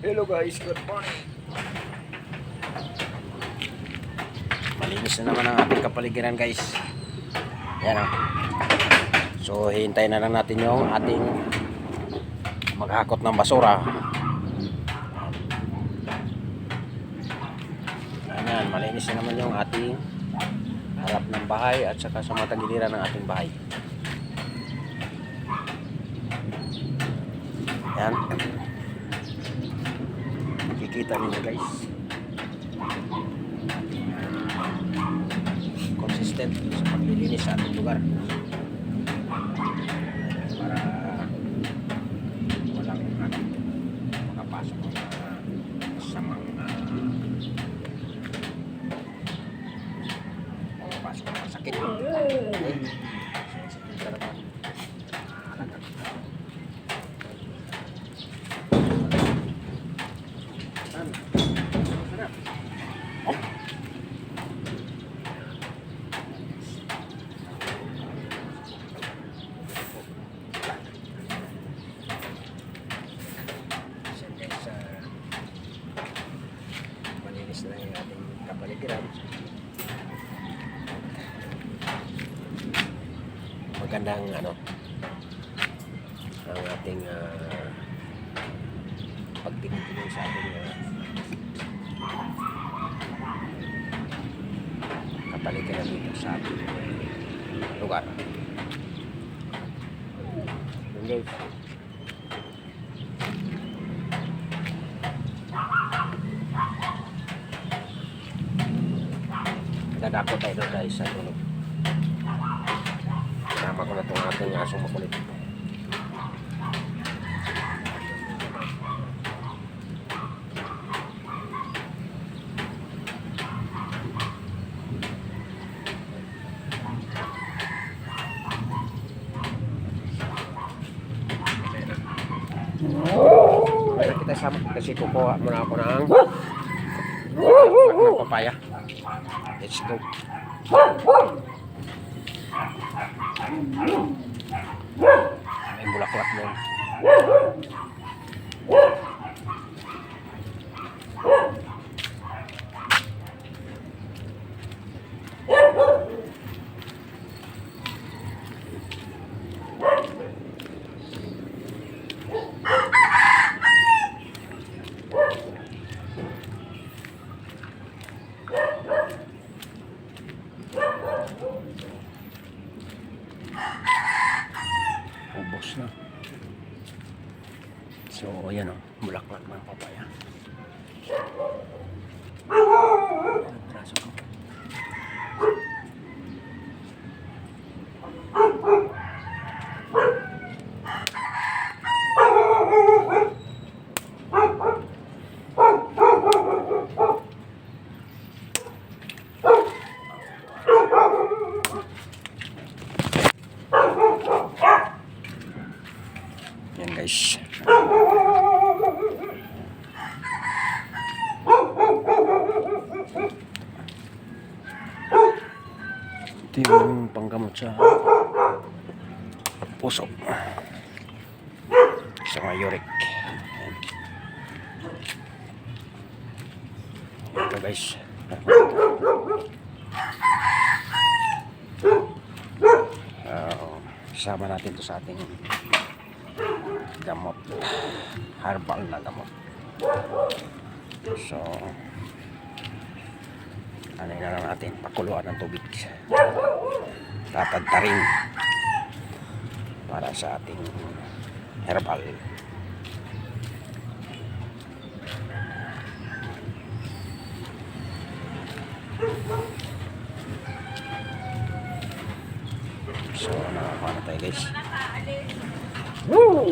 Hello guys, good morning. Malinis na naman ang ating kapaligiran guys. Yan o. So hintayin na lang natin yung ating maghakot ng basura. Ayan, malinis na naman yung ating harap ng bahay at saka sa mga tagiliran ng ating bahay. Yan. Makikita niyo guys. Consistent sa paglilinis sa ating lugar. Para walang makapasok sa mga makapasok ng sakit. Malinis na yung ating kapaligiran. Magandang ano ang ating pagtingin sa ating kapaligiran dito sa ating lugar. Yun guys. Dadako tayo doon guys sa tulog. Sama ko na itong ating asong makulit. Kaya kita sama kasi kukuha muna ako ng papaya. Let's go. May bulaklak doon. Ubos na. So, ayan o. Bulaklak ng papaya. Braso ko. Yan guys. Ito yung panggamot sa puso. Sa mga uric. Yan. Ito guys. Sama natin to sa ating gamot, herbal na gamot. So ano na lang natin, pakuluan ng tubig, tatadtarin para sa ating herbal. So nakakuha na tayo guys. Woo!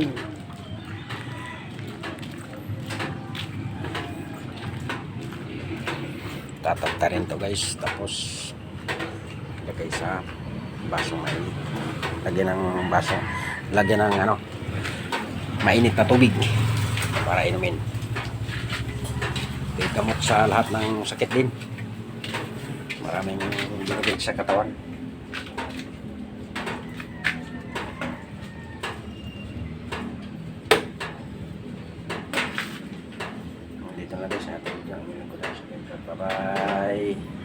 Tatagtarin to guys, tapos lagay sa baso mainit. Lagyan ng baso, lagyan ng ano, mainit na tubig para inumin. Ito gamot sa lahat ng sakit din. Maraming binigay sa katawan. dito na guys. Natin yung video. Bye-bye.